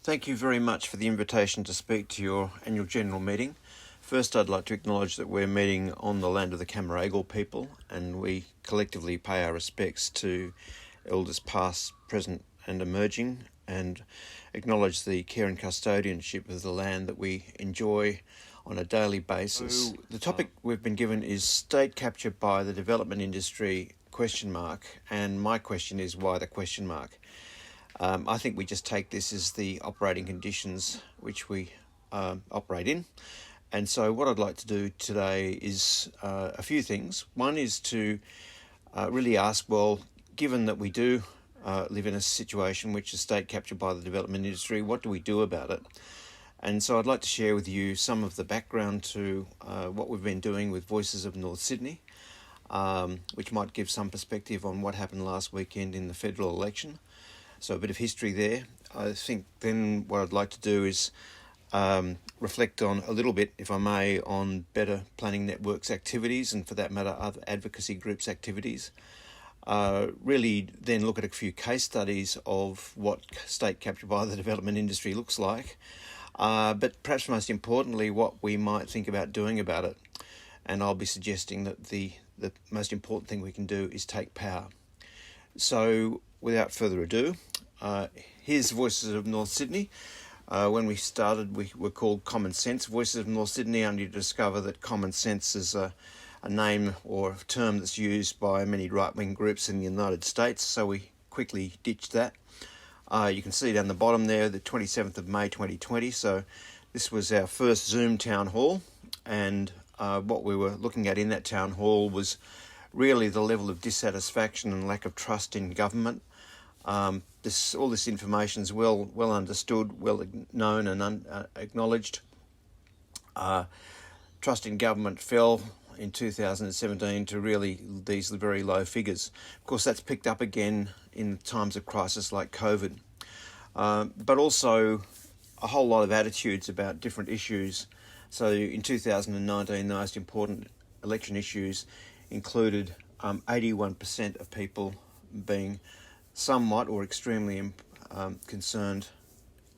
Thank you very much for the invitation to speak to your annual general meeting. First, I'd like to acknowledge that we're meeting on the land of the Camaragal people, and we collectively pay our respects to elders past, present and emerging, and acknowledge the care and custodianship of the land that we enjoy on a daily basis. The topic we've been given is state capture by the development industry, ? And my question is, why the question mark? I think we just take this as the operating conditions which we operate in. And so what I'd like to do today is a few things. One is to really ask, well, given that we do live in a situation which is state captured by the development industry, what do we do about it? And so I'd like to share with you some of the background to what we've been doing with Voices of North Sydney, which might give some perspective on what happened last weekend in the federal election. So a bit of history there. I think then what I'd like to do is reflect on a little bit, if I may, on Better Planning Network's activities, and for that matter, other advocacy groups' activities. Really then look at a few case studies of what state capture by the development industry looks like, but perhaps most importantly, what we might think about doing about it. And I'll be suggesting that the most important thing we can do is take power. So without further ado, here's Voices of North Sydney. When we started, we were called Common Sense Voices of North Sydney, only to discover that common sense is a name or a term that's used by many right-wing groups in the United States, so we quickly ditched that. You can see down the bottom there, the 27th of May 2020, so this was our first Zoom town hall, and what we were looking at in that town hall was really the level of dissatisfaction and lack of trust in government. All this information is well understood, well known and acknowledged. Trust in government fell in 2017 to really these very low figures. Of course, that's picked up again in times of crisis like COVID, but also a whole lot of attitudes about different issues. So in 2019, the most important election issues included 81% of people being somewhat or extremely concerned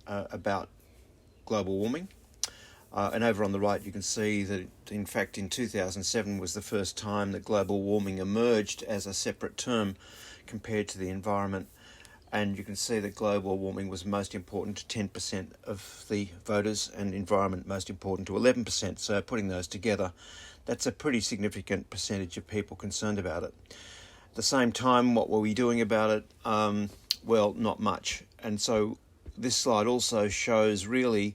about global warming. And over on the right, you can see that, in fact, in 2007 was the first time that global warming emerged as a separate term compared to the environment. And you can see that global warming was most important to 10% of the voters and environment most important to 11%. So putting those together, that's a pretty significant percentage of people concerned about it. At the same time, what were we doing about it? Well, not much. And so this slide also shows really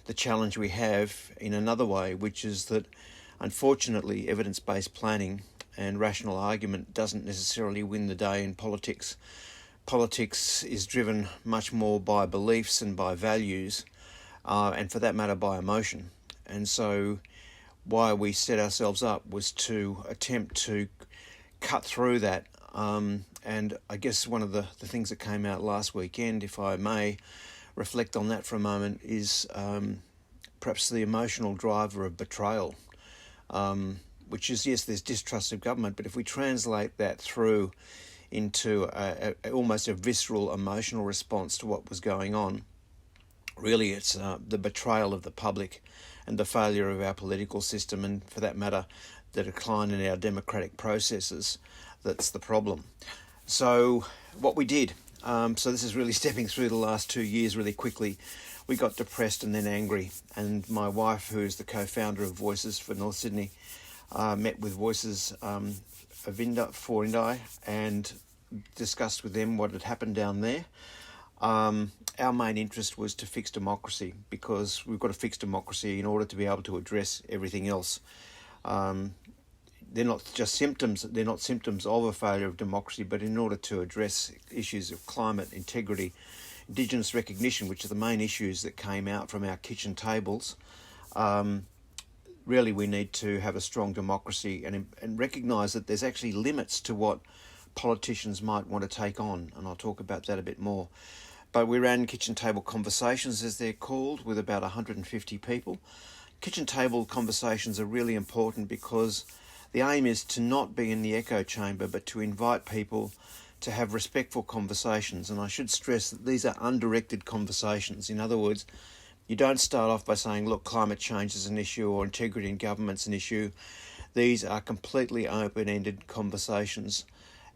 the challenge we have in another way, which is that unfortunately evidence-based planning and rational argument doesn't necessarily win the day in politics. Politics is driven much more by beliefs and by values, and for that matter by emotion. And so why we set ourselves up was to attempt to cut through that. And I guess one of the things that came out last weekend, if I may reflect on that for a moment, is perhaps the emotional driver of betrayal, which is, yes, there's distrust of government, but if we translate that through into almost a visceral emotional response to what was going on, really it's the betrayal of the public and the failure of our political system, and for that matter, the decline in our democratic processes, that's the problem. So what we did, so this is really stepping through the last 2 years really quickly. We got depressed and then angry, and my wife, who is the co-founder of Voices for North Sydney, met with Voices for Indi and discussed with them what had happened down there. Our main interest was to fix democracy, because we've got to fix democracy in order to be able to address everything else. They're not just symptoms, they're not symptoms of a failure of democracy, but in order to address issues of climate, integrity, Indigenous recognition, which are the main issues that came out from our kitchen tables, really we need to have a strong democracy and recognise that there's actually limits to what politicians might want to take on, and I'll talk about that a bit more. But we ran kitchen table conversations, as they're called, with about 150 people. Kitchen table conversations are really important because the aim is to not be in the echo chamber, but to invite people to have respectful conversations. And I should stress that these are undirected conversations. In other words, you don't start off by saying, look, climate change is an issue or integrity in government's an issue. These are completely open-ended conversations,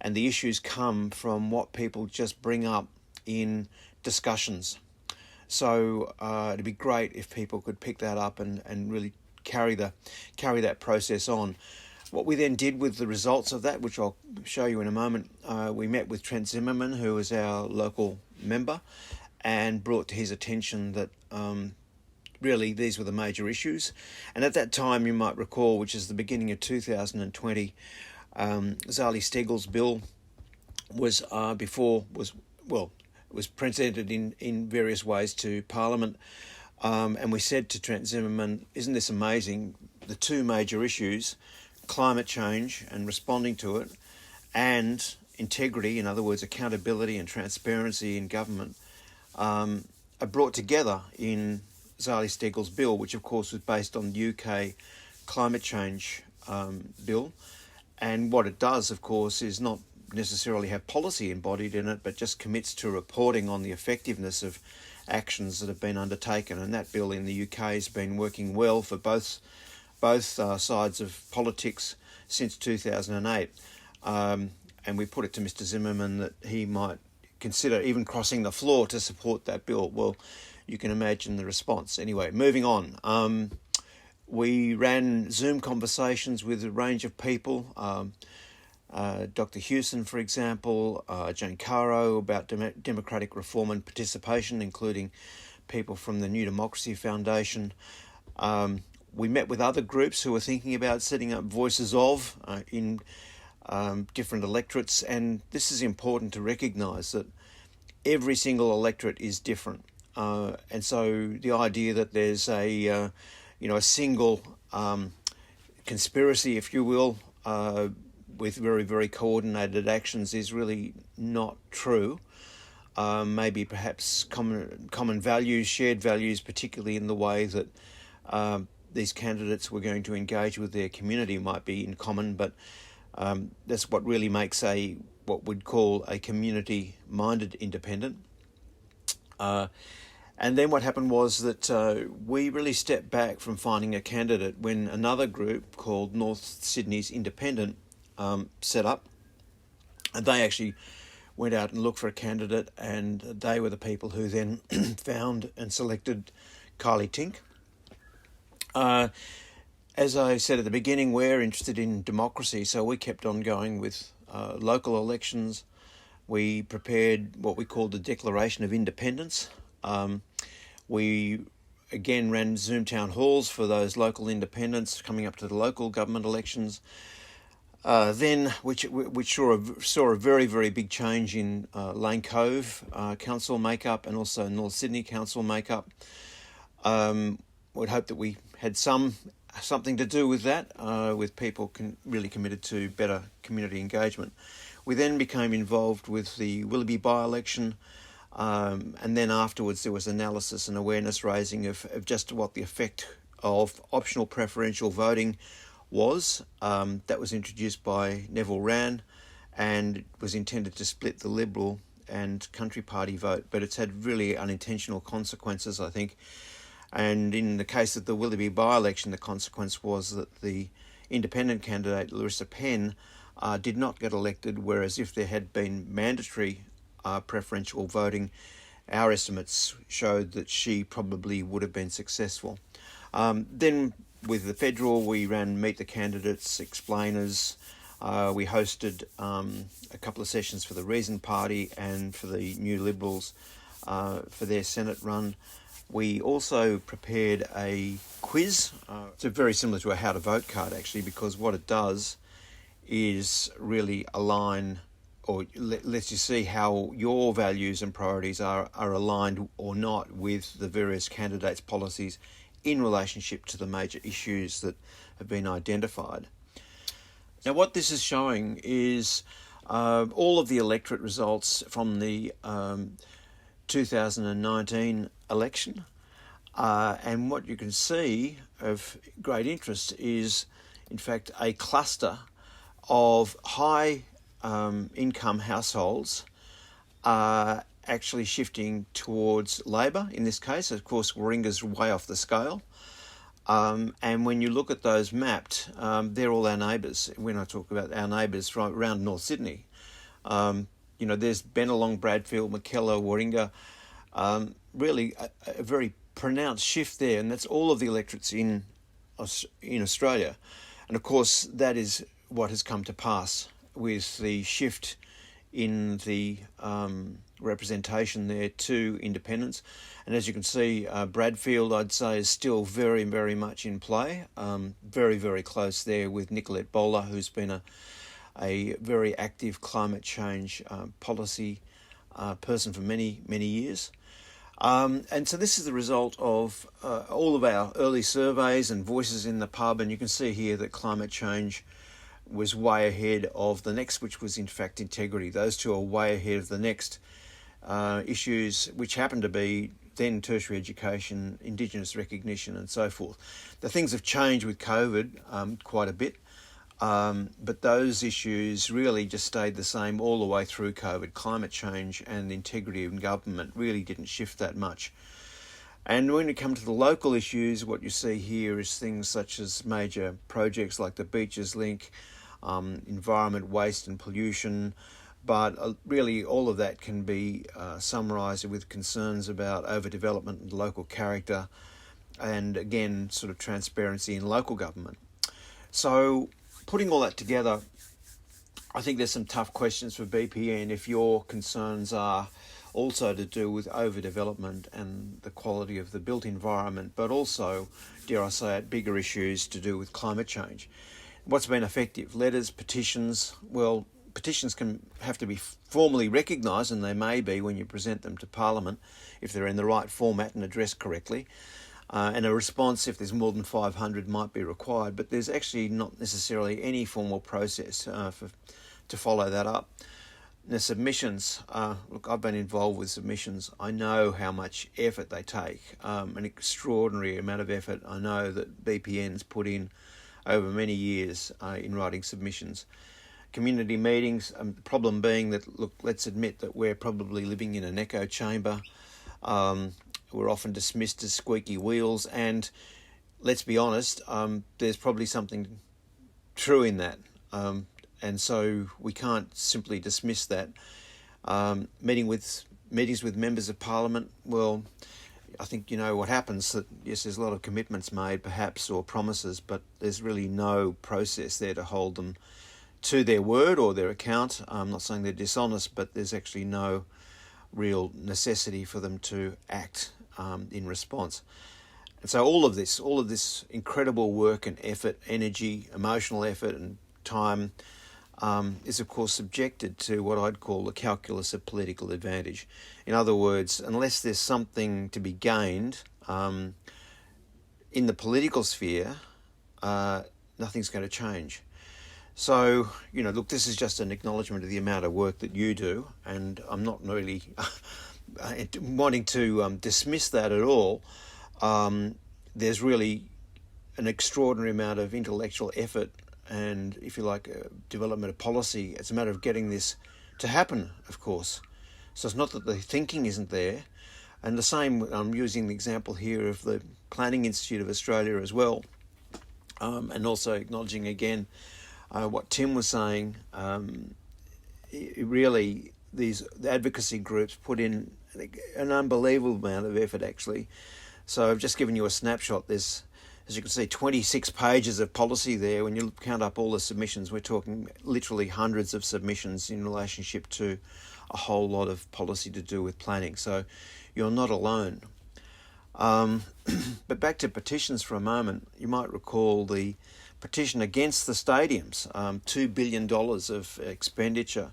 and the issues come from what people just bring up in discussions. So it'd be great if people could pick that up and really carry that process on. What we then did with the results of that, which I'll show you in a moment, we met with Trent Zimmerman, who is our local member, and brought to his attention that really these were the major issues. And at that time, you might recall, which is the beginning of 2020, Zali Steggall's bill was presented in various ways to Parliament, and we said to Trent Zimmerman, isn't this amazing? The two major issues, climate change and responding to it, and integrity, in other words, accountability and transparency in government, are brought together in Zali Steggall's bill, which of course was based on the UK climate change bill. And what it does, of course, is not necessarily have policy embodied in it, but just commits to reporting on the effectiveness of actions that have been undertaken. And that bill in the UK has been working well for both sides of politics since 2008. And we put it to Mr. Zimmerman that he might consider even crossing the floor to support that bill. Well, you can imagine the response. Anyway, moving on. We ran Zoom conversations with a range of people. Dr. Hewson, for example, Jane Caro about democratic reform and participation, including people from the New Democracy Foundation. We met with other groups who were thinking about setting up voices of in different electorates, and this is important to recognise that every single electorate is different, and so the idea that there's a single conspiracy, if you will, with very, very coordinated actions is really not true. Maybe perhaps common values, shared values, particularly in the way that these candidates were going to engage with their community might be in common, but that's what really makes what we'd call a community-minded independent. And then what happened was that we really stepped back from finding a candidate when another group called North Sydney's Independent set up, and they actually went out and looked for a candidate, and they were the people who then found and selected Kylie Tink. As I said at the beginning, we're interested in democracy, so we kept on going with local elections. We prepared what we called the Declaration of Independence. We again ran Zoom town halls for those local independents coming up to the local government elections. Which saw a very, very big change in Lane Cove council makeup and also North Sydney council makeup. We'd hope that we had something to do with that, with people really committed to better community engagement. We then became involved with the Willoughby by-election, and then afterwards there was analysis and awareness raising of just what the effect of optional preferential voting was. That was introduced by Neville Wran and was intended to split the Liberal and Country Party vote, but it's had really unintentional consequences, I think. And in the case of the Willoughby by-election, the consequence was that the independent candidate, Larissa Penn, did not get elected, whereas if there had been mandatory preferential voting, our estimates showed that she probably would have been successful. Then with the federal, we ran Meet the Candidates, explainers. We hosted a couple of sessions for the Reason Party and for the New Liberals for their Senate run. We also prepared a quiz. It's very similar to a how to vote card, actually, because what it does is really align, or lets you see how your values and priorities are aligned or not with the various candidates' policies in relationship to the major issues that have been identified. Now, what this is showing is all of the electorate results from the 2019 election, and what you can see of great interest is, in fact, a cluster of high income households are actually shifting towards Labor in this case. Of course, Warringah's way off the scale. And when you look at those mapped, they're all our neighbours. When I talk about our neighbours, right around North Sydney, there's Bennelong, Bradfield, Mackellar, Warringah. Really a very pronounced shift there, and that's all of the electorates in Australia. And of course, that is what has come to pass with the shift in the representation there to independents. And as you can see, Bradfield, I'd say, is still very, very much in play. Very, very close there with Nicolette Bowler, who's been a very active climate change policy person for many, many years. And so this is the result of all of our early surveys and voices in the pub, and you can see here that climate change was way ahead of the next, which was in fact integrity. Those two are way ahead of the next issues, which happen to be then tertiary education, Indigenous recognition and so forth. The things have changed with COVID quite a bit, but those issues really just stayed the same all the way through COVID. Climate change and integrity in government really didn't shift that much. And when it comes to the local issues, what you see here is things such as major projects like the Beaches Link, environment, waste and pollution, but really all of that can be summarised with concerns about overdevelopment and local character, and again, sort of transparency in local government. So putting all that together, I think there's some tough questions for BPN if your concerns are also to do with overdevelopment and the quality of the built environment, but also, dare I say it, bigger issues to do with climate change. What's been effective? Letters, petitions. Well, petitions can have to be formally recognised, and they may be when you present them to Parliament, if they're in the right format and addressed correctly. And a response, if there's more than 500, might be required, but there's actually not necessarily any formal process to follow that up. Now, submissions. Look, I've been involved with submissions. I know how much effort they take, an extraordinary amount of effort I know that BPN's put in over many years in writing submissions. Community meetings, the problem being that, look, let's admit that we're probably living in an echo chamber. We're often dismissed as squeaky wheels, and let's be honest, there's probably something true in that. And so we can't simply dismiss that. Meetings with members of Parliament, well, I think you know what happens, that yes, there's a lot of commitments made perhaps, or promises, but there's really no process there to hold them to their word or their account. I'm not saying they're dishonest, but there's actually no real necessity for them to act in response. And so all of this incredible work and effort, energy, emotional effort and time is of course subjected to what I'd call the calculus of political advantage. In other words, unless there's something to be gained in the political sphere, nothing's going to change. So, look, this is just an acknowledgement of the amount of work that you do, and I'm not really wanting to dismiss that at all. There's really an extraordinary amount of intellectual effort and, if you like, development of policy. It's a matter of getting this to happen, of course. So it's not that the thinking isn't there. And the same, I'm using the example here of the Planning Institute of Australia as well, and also acknowledging again what Tim was saying. Really, the advocacy groups put in an unbelievable amount of effort, actually. So I've just given you a snapshot. There's, as you can see, 26 pages of policy there. When you count up all the submissions, we're talking literally hundreds of submissions in relationship to a whole lot of policy to do with planning. So you're not alone. But back to petitions for a moment. You might recall the petition against the stadiums, $2 billion of expenditure,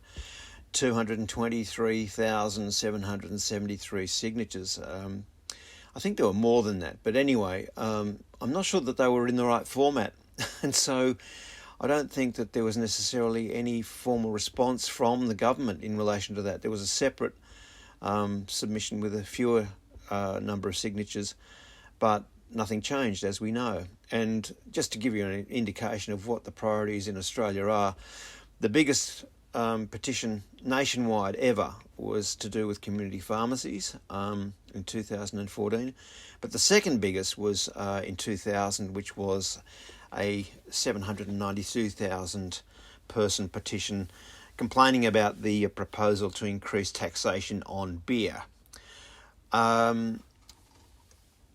223,773 signatures. I think there were more than that. But anyway, I'm not sure that they were in the right format. And so I don't think that there was necessarily any formal response from the government in relation to that. There was a separate submission with a fewer number of signatures, but nothing changed, as we know. And just to give you an indication of what the priorities in Australia are, the biggest petition nationwide ever was to do with community pharmacies in 2014. But the second biggest was in 2000, which was a 792,000 person petition complaining about the proposal to increase taxation on beer.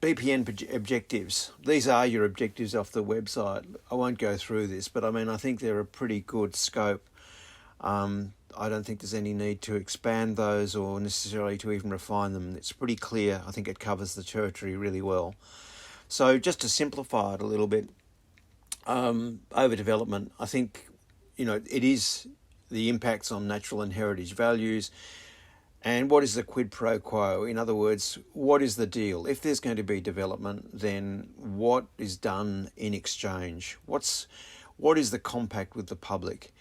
BPN objectives. These are your objectives off the website. I won't go through this, but I think they're a pretty good scope. I don't think there's any need to expand those or necessarily to even refine them. It's pretty clear. I think it covers the territory really well. So just to simplify it a little bit, overdevelopment, I think, it is the impacts on natural and heritage values. And what is the quid pro quo? In other words, what is the deal? If there's going to be development, then what is done in exchange? What is the compact with the public?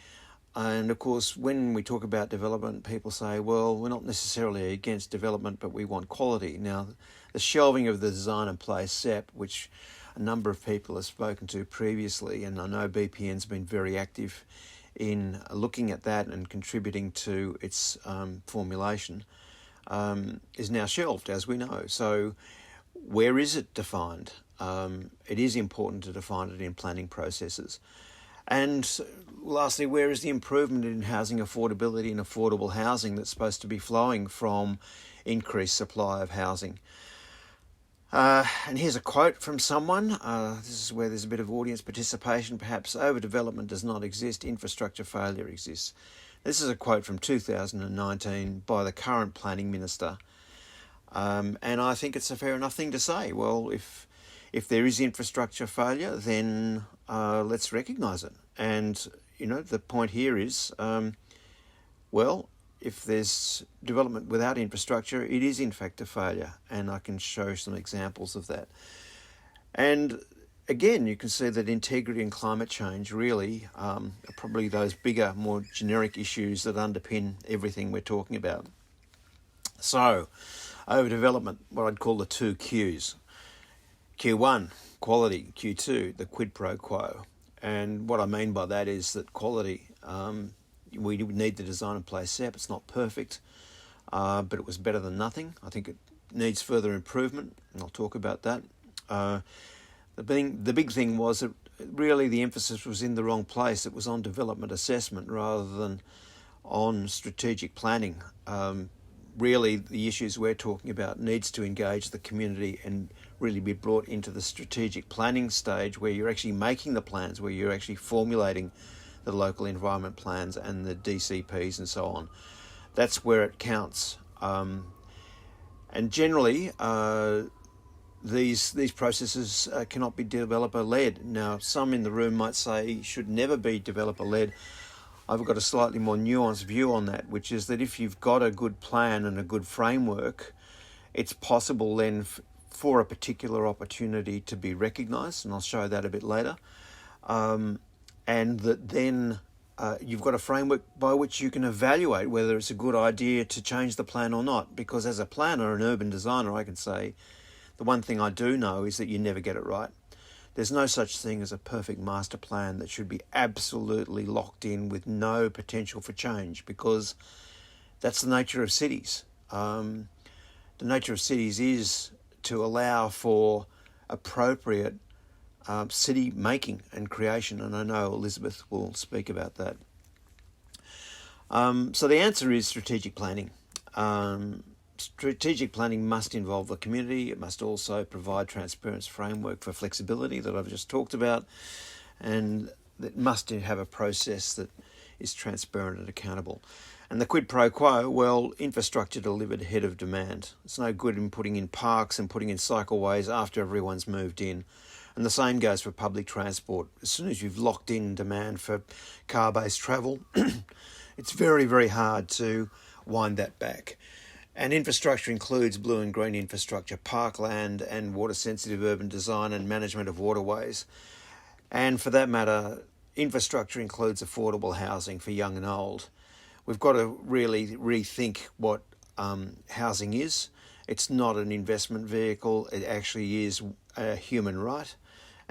And of course, when we talk about development, people say, well, we're not necessarily against development, but we want quality. Now, the shelving of the design and play SEP, which a number of people have spoken to previously, and I know BPN's been very active in looking at that and contributing to its formulation, is now shelved, as we know. So where is it defined? It is important to define it in planning processes. And lastly, where is the improvement in housing affordability and affordable housing that's supposed to be flowing from increased supply of housing? And here's a quote from someone. This is where there's a bit of audience participation. Perhaps overdevelopment does not exist, infrastructure failure exists. This is a quote from 2019 by the current planning minister. And I think it's a fair enough thing to say. Well, if there is infrastructure failure, then let's recognise it. And, the point here is, if there's development without infrastructure, it is in fact a failure. And I can show some examples of that. And again, you can see that integrity and climate change really are probably those bigger, more generic issues that underpin everything we're talking about. So, overdevelopment, what I'd call the two Qs. Q1, quality. Q2, the quid pro quo. And what I mean by that is that quality, we need the design and play SEP. It's not perfect, but it was better than nothing. I think it needs further improvement, and I'll talk about that. The big thing was that really the emphasis was in the wrong place. It was on development assessment rather than on strategic planning. Really, the issues we're talking about needs to engage the community and really be brought into the strategic planning stage where you're actually making the plans, where you're actually formulating the local environment plans and the DCPs and so on. That's where it counts. And generally, these processes cannot be developer-led. Now, some in the room might say should never be developer-led. I've got a slightly more nuanced view on that, which is that if you've got a good plan and a good framework, it's possible then for a particular opportunity to be recognised, and I'll show that a bit later, and that then you've got a framework by which you can evaluate whether it's a good idea to change the plan or not. Because as a planner, an urban designer, I can say the one thing I do know is that you never get it right. There's no such thing as a perfect master plan that should be absolutely locked in with no potential for change, because that's the nature of cities. The nature of cities is to allow for appropriate city making and creation, and I know Elizabeth will speak about that. So the answer is strategic planning. Strategic planning must involve the community. It must also provide transparent framework for flexibility that I've just talked about, and it must have a process that is transparent and accountable. And the quid pro quo, well, infrastructure delivered ahead of demand. It's no good in putting in parks and putting in cycleways after everyone's moved in. And the same goes for public transport. As soon as you've locked in demand for car-based travel, it's very, very hard to wind that back. And infrastructure includes blue and green infrastructure, parkland and water-sensitive urban design and management of waterways. And for that matter, infrastructure includes affordable housing for young and old. We've got to really rethink what housing is. It's not an investment vehicle. It actually is a human right.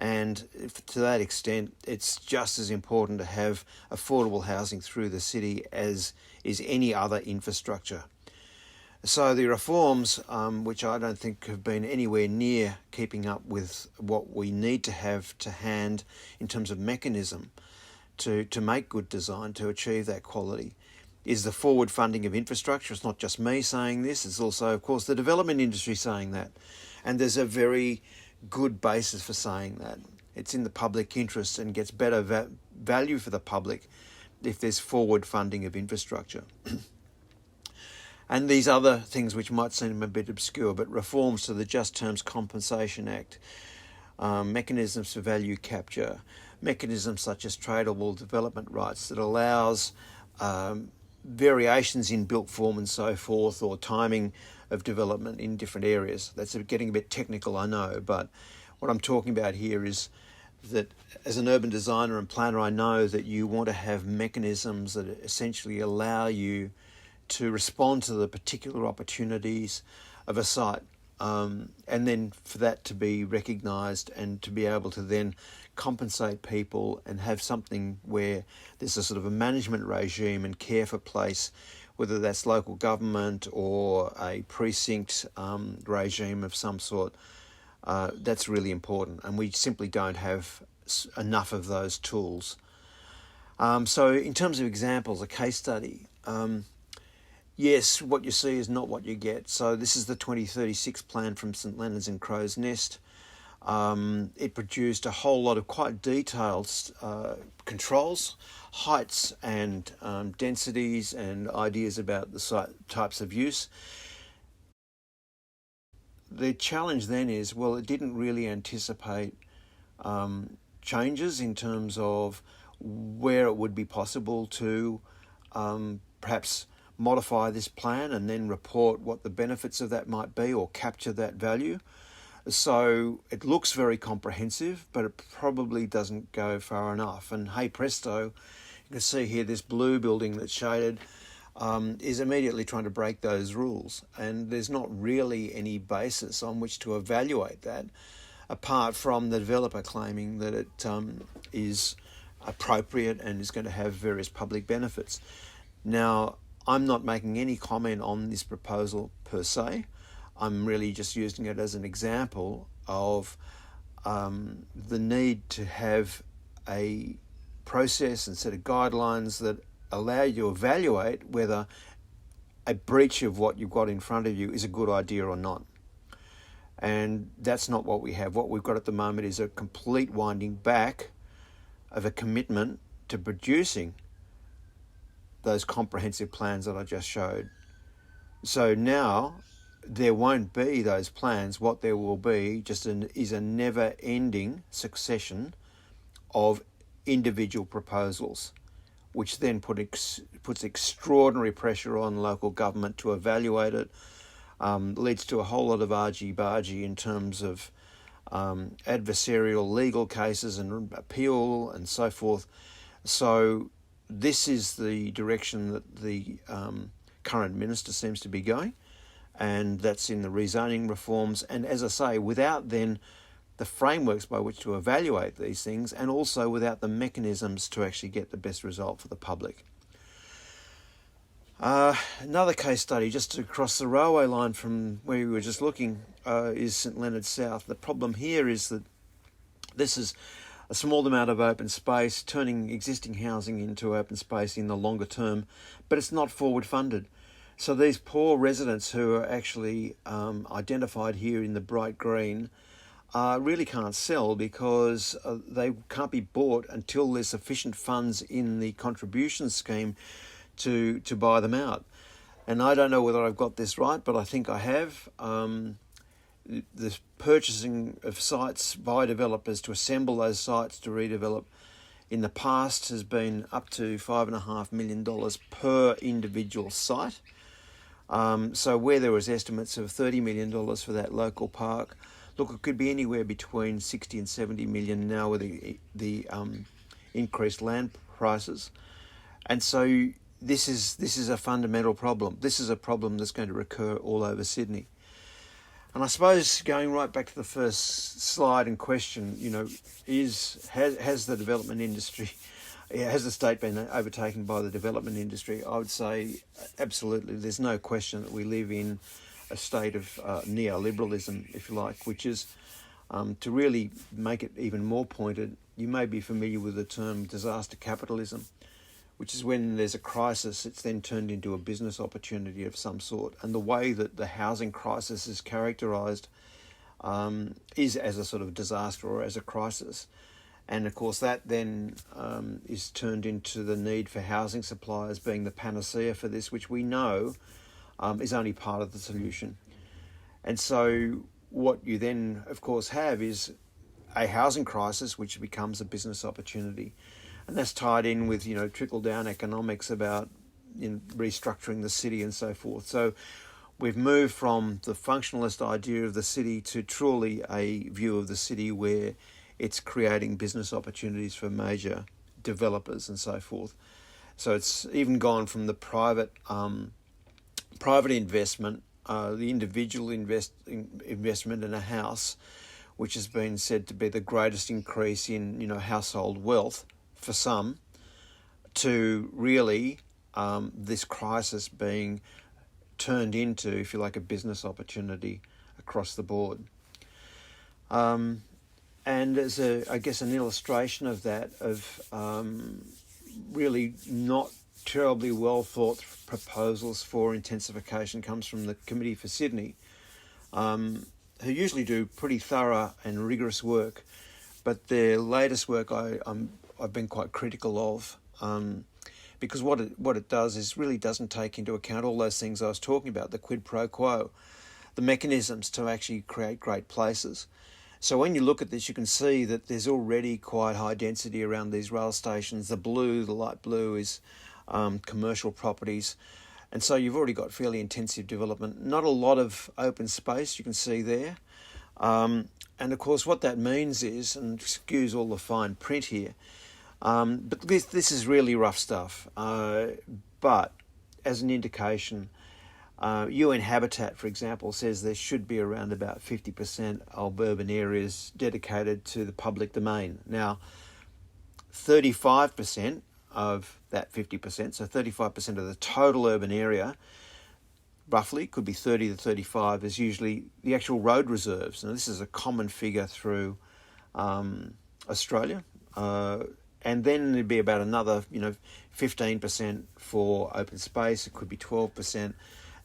And to that extent, it's just as important to have affordable housing through the city as is any other infrastructure. So the reforms, which I don't think have been anywhere near keeping up with what we need to have to hand in terms of mechanism to make good design, to achieve that quality, is the forward funding of infrastructure. It's not just me saying this, it's also, of course, the development industry saying that. And there's a very good basis for saying that. It's in the public interest and gets better value for the public if there's forward funding of infrastructure. And these other things which might seem a bit obscure, but reforms to the Just Terms Compensation Act, mechanisms for value capture, mechanisms such as tradable development rights that allows variations in built form and so forth, or timing of development in different areas. That's getting a bit technical, I know, but what I'm talking about here is that as an urban designer and planner, I know that you want to have mechanisms that essentially allow you to respond to the particular opportunities of a site, and then for that to be recognised and to be able to then compensate people and have something where there's a sort of a management regime and care for place, whether that's local government or a precinct regime of some sort. That's really important, and we simply don't have enough of those tools. So in terms of examples, a case study, yes, what you see is not what you get. So this is the 2036 plan from St Leonard's in Crow's Nest. It produced a whole lot of quite detailed controls, heights and densities and ideas about the site types of use. The challenge then is, well, it didn't really anticipate changes in terms of where it would be possible to perhaps modify this plan and then report what the benefits of that might be or capture that value. So it looks very comprehensive, but it probably doesn't go far enough. And hey presto, you can see here this blue building that's shaded is immediately trying to break those rules. And there's not really any basis on which to evaluate that, apart from the developer claiming that it is appropriate and is going to have various public benefits. Now, I'm not making any comment on this proposal per se. I'm really just using it as an example of the need to have a process and set of guidelines that allow you to evaluate whether a breach of what you've got in front of you is a good idea or not. And that's not what we have. What we've got at the moment is a complete winding back of a commitment to producing those comprehensive plans that I just showed. So now there won't be those plans. What there will be is a never-ending succession of individual proposals, which then puts extraordinary pressure on local government to evaluate it, leads to a whole lot of argy-bargy in terms of adversarial legal cases and appeal and so forth. So this is the direction that the current minister seems to be going, and that's in the rezoning reforms. And as I say, without then the frameworks by which to evaluate these things, and also without the mechanisms to actually get the best result for the public. Another case study just across the railway line from where we were just looking is St Leonard South. The problem here is that this is a small amount of open space, turning existing housing into open space in the longer term, but it's not forward funded. So these poor residents who are actually identified here in the bright green really can't sell because they can't be bought until there's sufficient funds in the contribution scheme to buy them out. And I don't know whether I've got this right, but I think I have. The purchasing of sites by developers to assemble those sites to redevelop in the past has been up to $5.5 million per individual site. So where there was estimates of $30 million for that local park, look, it could be anywhere between 60 and 70 million now with the increased land prices. And so this is a fundamental problem. This is a problem that's going to recur all over Sydney. And I suppose going right back to the first slide in question, has the development industry, has the state been overtaken by the development industry? I would say absolutely. There's no question that we live in a state of neoliberalism, if you like, which is, to really make it even more pointed, you may be familiar with the term disaster capitalism, which is when there's a crisis, it's then turned into a business opportunity of some sort. And the way that the housing crisis is characterised is as a sort of disaster or as a crisis. And of course that then is turned into the need for housing supply as being the panacea for this, which we know is only part of the solution. And so what you then, of course, have is a housing crisis, which becomes a business opportunity. And that's tied in with, trickle-down economics about restructuring the city and so forth. So we've moved from the functionalist idea of the city to truly a view of the city where it's creating business opportunities for major developers and so forth. So it's even gone from the private investment, the individual investment in a house, which has been said to be the greatest increase in household wealth for some, to really this crisis being turned into, if you like, a business opportunity across the board. And as an illustration of that, of really not terribly well thought proposals for intensification, comes from the Committee for Sydney, who usually do pretty thorough and rigorous work, but their latest work I've been quite critical of, because what it does is really doesn't take into account all those things I was talking about, the quid pro quo, the mechanisms to actually create great places. So when you look at this, you can see that there's already quite high density around these rail stations. The light blue is commercial properties. And so you've already got fairly intensive development. Not a lot of open space you can see there. And of course what that means is, and excuse all the fine print here, but this is really rough stuff. But as an indication, UN Habitat, for example, says there should be around about 50% of urban areas dedicated to the public domain. Now, 35% of that 50%, so 35% of the total urban area, roughly, could be 30 to 35, is usually the actual road reserves. Now, this is a common figure through Australia. And then there'd be about another, 15% for open space. It could be 12%.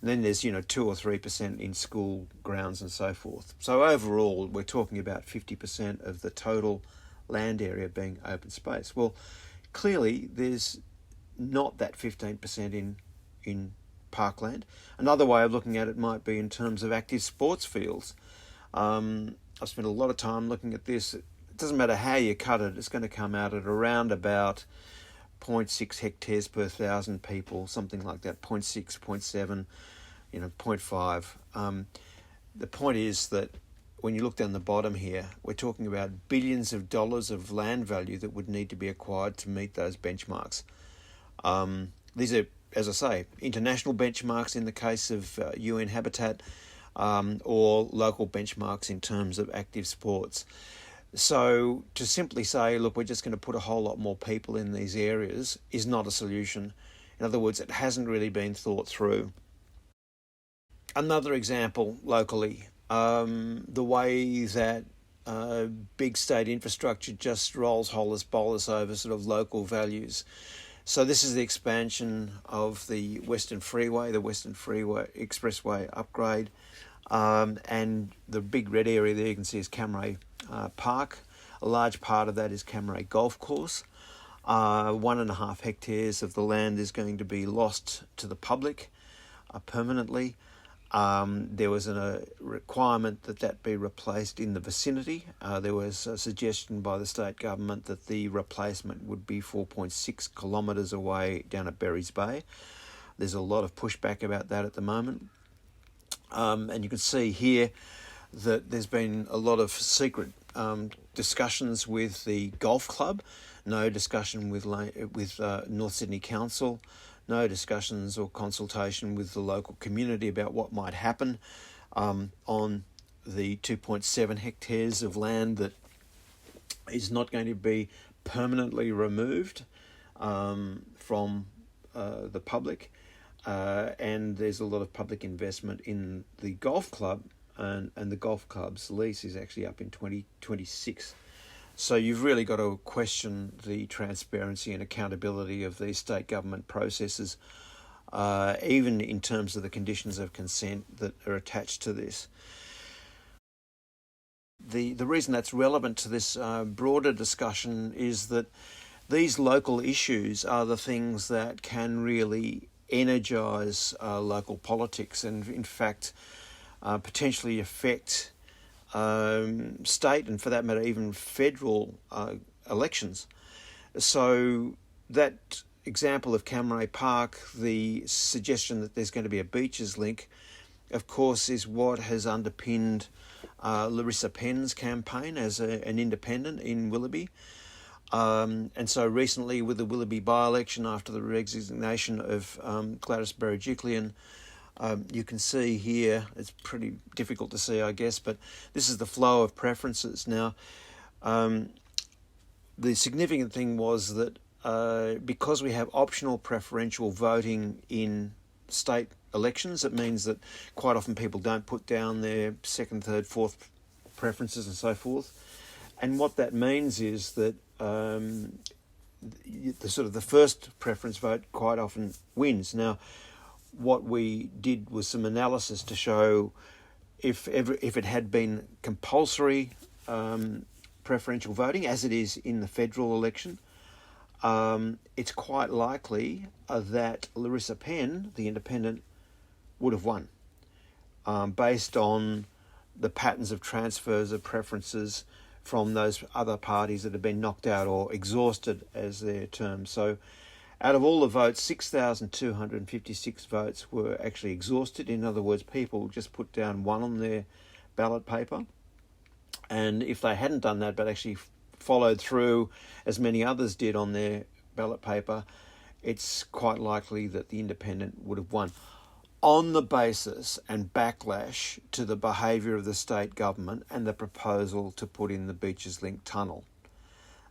And then there's, 2 or 3% in school grounds and so forth. So overall, we're talking about 50% of the total land area being open space. Well, clearly there's not that 15% in parkland. Another way of looking at it might be in terms of active sports fields. I've spent a lot of time looking at this. It doesn't matter how you cut it, it's going to come out at around about 0.6 hectares per 1,000 people, something like that, 0.6, 0.7, 0.5. The point is that when you look down the bottom here, we're talking about billions of dollars of land value that would need to be acquired to meet those benchmarks. These are, as I say, international benchmarks in the case of UN Habitat, or local benchmarks in terms of active sports. So to simply say, look, we're just going to put a whole lot more people in these areas is not a solution. In other words, it hasn't really been thought through. Another example locally, the way that big state infrastructure just rolls holus bolus over sort of local values. So this is the expansion of the Western Freeway, the Western Freeway Expressway upgrade, and the big red area there you can see is Camray Park. A large part of that is Camray Golf Course. 1.5 hectares of the land is going to be lost to the public permanently. There was a requirement that be replaced in the vicinity. There was a suggestion by the state government that the replacement would be 4.6 kilometres away down at Berries Bay. There's a lot of pushback about that at the moment. And you can see here that there's been a lot of secret discussions with the golf club, no discussion with North Sydney Council, no discussions or consultation with the local community about what might happen on the 2.7 hectares of land that is not going to be permanently removed from the public, and there's a lot of public investment in the golf club, and the golf club's lease is actually up in 2026. So you've really got to question the transparency and accountability of these state government processes, even in terms of the conditions of consent that are attached to this. The reason that's relevant to this broader discussion is that these local issues are the things that can really energise local politics and, in fact, potentially affect state and, for that matter, even federal elections. So that example of Camray Park, the suggestion that there's going to be a beaches link, of course, is what has underpinned Larissa Penn's campaign as an independent in Willoughby. And so recently, with the Willoughby by-election after the resignation of Gladys Berejiklian, you can see here, it's pretty difficult to see, I guess, but this is the flow of preferences. Now, the significant thing was that because we have optional preferential voting in state elections, it means that quite often people don't put down their second, third, fourth preferences and so forth. And what that means is that the first preference vote quite often wins. Now, what we did was some analysis to show if it had been compulsory preferential voting, as it is in the federal election, it's quite likely that Larissa Penn, the independent, would have won, based on the patterns of transfers of preferences from those other parties that have been knocked out or exhausted, as they're termed. So out of all the votes, 6,256 votes were actually exhausted. In other words, people just put down one on their ballot paper. And if they hadn't done that, but actually followed through, as many others did on their ballot paper, it's quite likely that the independent would have won, on the basis and backlash to the behaviour of the state government and the proposal to put in the Beaches Link tunnel.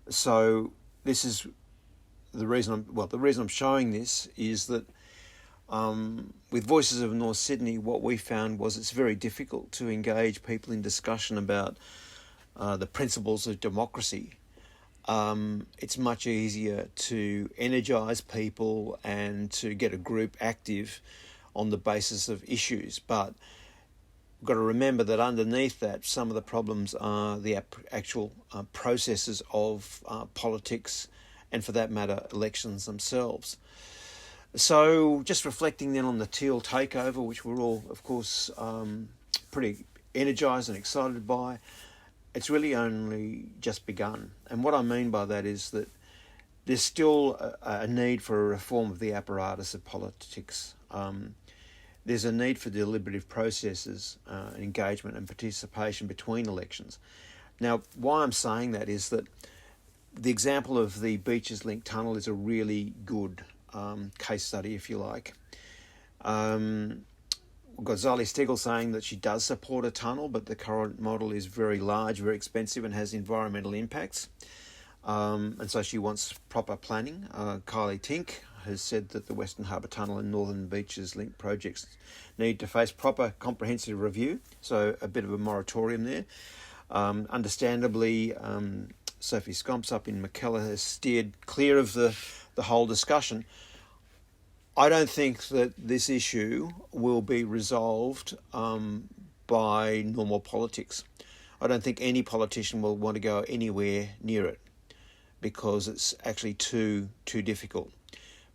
So this is the reason I'm showing this is that with Voices of North Sydney, what we found was it's very difficult to engage people in discussion about the principles of democracy. It's much easier to energise people and to get a group active on the basis of issues. But we've got to remember that underneath that, some of the problems are the actual processes of politics and, for that matter, elections themselves. So just reflecting then on the Teal takeover, which we're all, of course, pretty energised and excited by, it's really only just begun. And what I mean by that is that there's still a need for a reform of the apparatus of politics. There's a need for deliberative processes, engagement and participation between elections. Now, why I'm saying that is that the example of the Beaches Link tunnel is a really good case study, if you like. We've got Zali Stegel saying that she does support a tunnel, but the current model is very large, very expensive and has environmental impacts. And so she wants proper planning. Kylie Tink has said that the Western Harbour Tunnel and Northern Beaches Link projects need to face proper comprehensive review, so a bit of a moratorium there. Understandably, Sophie Scomps up in McKellar has steered clear of the whole discussion. I don't think that this issue will be resolved by normal politics. I don't think any politician will want to go anywhere near it because it's actually too difficult.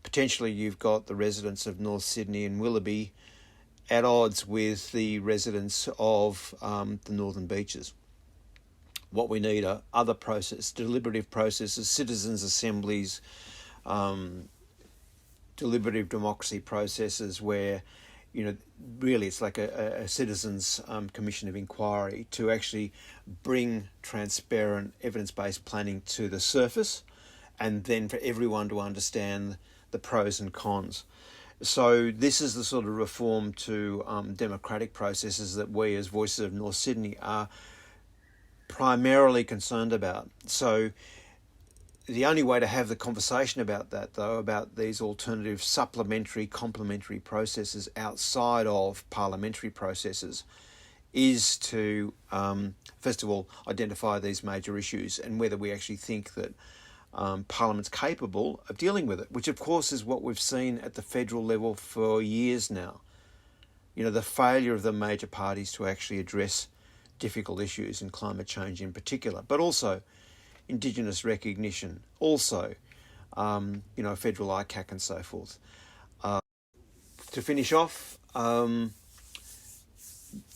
Potentially you've got the residents of North Sydney and Willoughby at odds with the residents of the Northern Beaches. What we need are other processes, deliberative processes, citizens' assemblies, deliberative democracy processes where, really it's like a citizens' commission of inquiry to actually bring transparent evidence-based planning to the surface, and then for everyone to understand the pros and cons. So this is the sort of reform to democratic processes that we as Voices of North Sydney are primarily concerned about. So the only way to have the conversation about that, though, about these alternative supplementary, complementary processes outside of parliamentary processes, is to, first of all, identify these major issues and whether we actually think that Parliament's capable of dealing with it, which of course is what we've seen at the federal level for years now. You know, the failure of the major parties to actually address difficult issues, and climate change in particular, but also Indigenous recognition, also, federal ICAC and so forth. To finish off,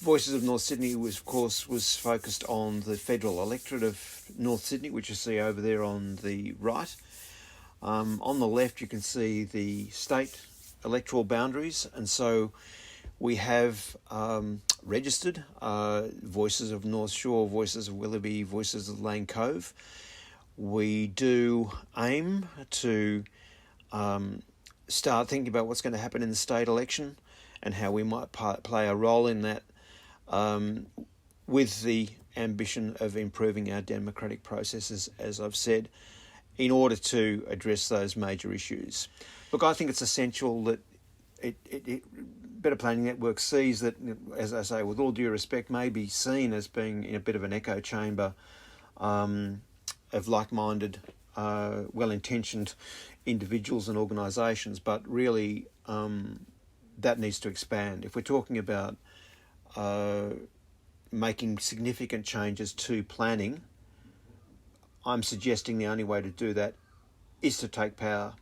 Voices of North Sydney was focused on the federal electorate of North Sydney, which you see over there on the right. On the left, you can see the state electoral boundaries, and so we have registered Voices of North Shore, Voices of Willoughby, Voices of Lane Cove. We do aim to start thinking about what's going to happen in the state election and how we might play a role in that, with the ambition of improving our democratic processes, as I've said, in order to address those major issues. Look, I think it's essential that Better Planning Network sees that, as I say, with all due respect, may be seen as being in a bit of an echo chamber of like-minded, well-intentioned individuals and organisations, but really that needs to expand. If we're talking about making significant changes to planning, I'm suggesting the only way to do that is to take power.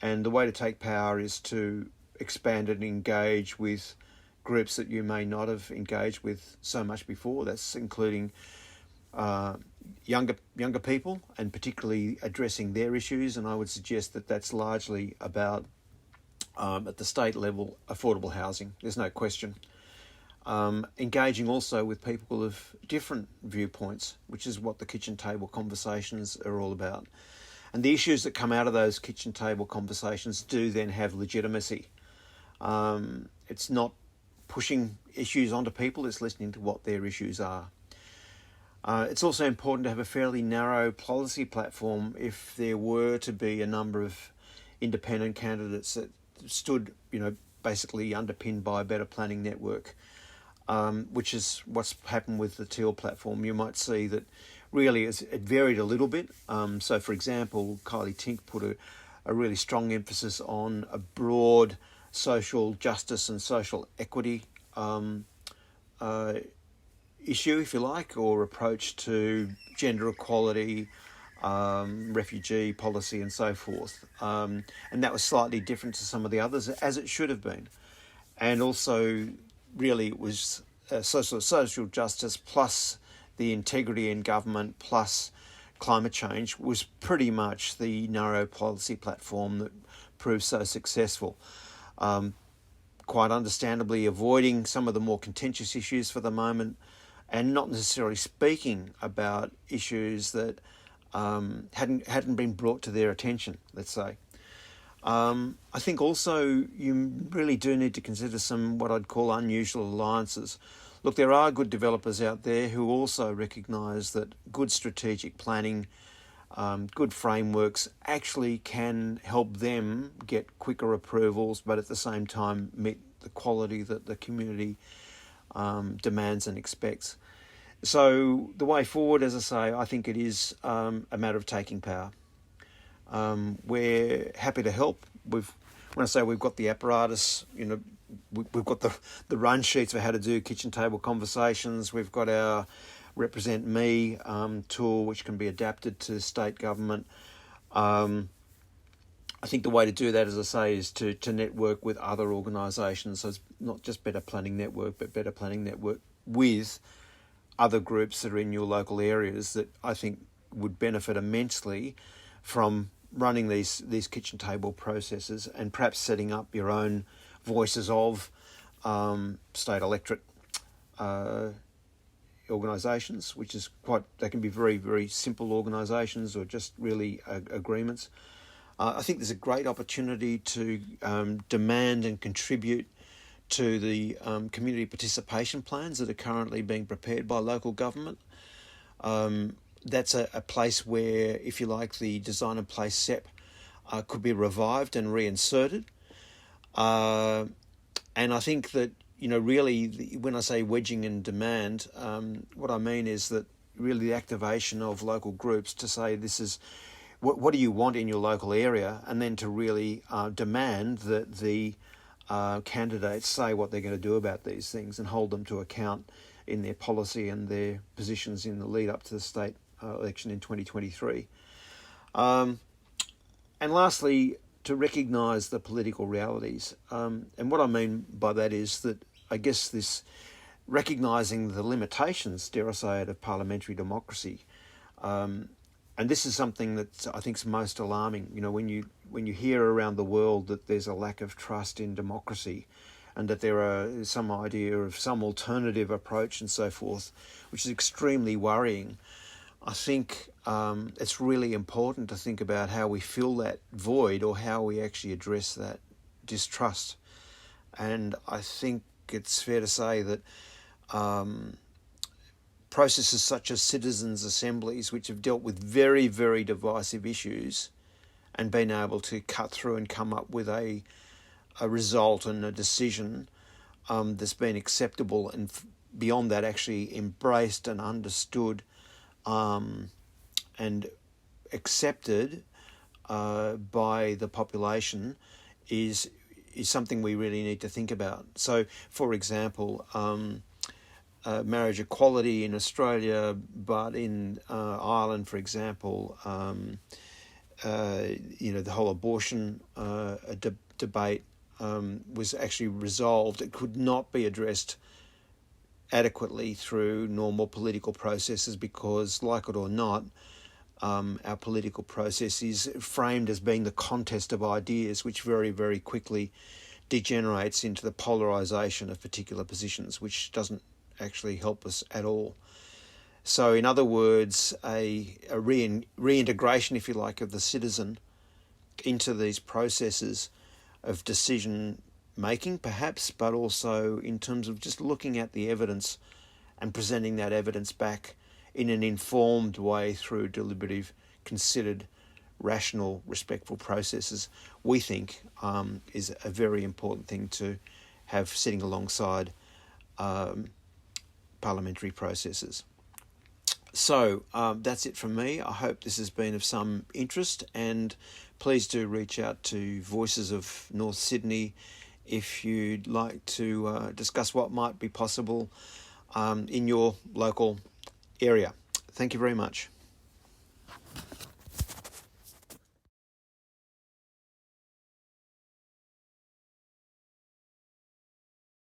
And the way to take power is to expand and engage with groups that you may not have engaged with so much before. That's including younger people, and particularly addressing their issues. And I would suggest that that's largely about, at the state level, affordable housing. There's no question. Engaging also with people of different viewpoints, which is what the kitchen table conversations are all about. And the issues that come out of those kitchen table conversations do then have legitimacy. It's not pushing issues onto people, it's listening to what their issues are. It's also important to have a fairly narrow policy platform if there were to be a number of independent candidates that stood, basically underpinned by a Better Planning Network, which is what's happened with the Teal platform. You might see that really it varied a little bit. So, for example, Kylie Tink put a really strong emphasis on a broad social justice and social equity issue, if you like, or approach to gender equality, refugee policy and so forth. And that was slightly different to some of the others, as it should have been. And also, really, it was social justice plus the integrity in government plus climate change was pretty much the narrow policy platform that proved so successful. Quite understandably avoiding some of the more contentious issues for the moment, and not necessarily speaking about issues that hadn't been brought to their attention, let's say. I think also you really do need to consider some what I'd call unusual alliances. Look, there are good developers out there who also recognise that good strategic planning, good frameworks actually can help them get quicker approvals, but at the same time meet the quality that the community demands and expects. So the way forward, as I say, I think it is a matter of taking power. We're happy to help. When I say we've got the apparatus, we've got the run sheets for how to do kitchen table conversations. We've got our Represent Me tool, which can be adapted to state government. I think the way to do that, as I say, is to network with other organisations. So it's not just Better Planning Network, but Better Planning Network with other groups that are in your local areas that I think would benefit immensely from running these kitchen table processes, and perhaps setting up your own voices of state electorate organisations, which is they can be very, very simple organisations or just really agreements. I think there's a great opportunity to demand and contribute to the community participation plans that are currently being prepared by local government. That's a place where, if you like, the design and place SEP could be revived and reinserted. And I think that, really, when I say wedging and demand, what I mean is that really the activation of local groups to say this is what do you want in your local area, and then to really demand that the candidates say what they're going to do about these things and hold them to account in their policy and their positions in the lead up to the state election in 2023. And lastly, to recognise the political realities. And what I mean by that is that I guess this recognising the limitations, dare I say it, of parliamentary democracy. And this is something that I think is most alarming. When you hear around the world that there's a lack of trust in democracy, and that there are some idea of some alternative approach and so forth, which is extremely worrying. I think it's really important to think about how we fill that void, or how we actually address that distrust. And I think it's fair to say that processes such as citizens' assemblies, which have dealt with very, very divisive issues and been able to cut through and come up with a result and a decision that's been acceptable, and beyond that actually embraced and understood and accepted by the population, is something we really need to think about. So, for example, marriage equality in Australia, but in Ireland, for example, the whole abortion debate was actually resolved. It could not be addressed adequately through normal political processes because, like it or not, our political process is framed as being the contest of ideas, which very, very quickly degenerates into the polarisation of particular positions, which doesn't actually help us at all. So, in other words, a reintegration, if you like, of the citizen into these processes of decision making, perhaps, but also in terms of just looking at the evidence and presenting that evidence back in an informed way through deliberative, considered, rational, respectful processes, we think is a very important thing to have sitting alongside parliamentary processes. So that's it from me. I hope this has been of some interest, and please do reach out to Voices of North Sydney if you'd like to discuss what might be possible in your local area. Thank you very much.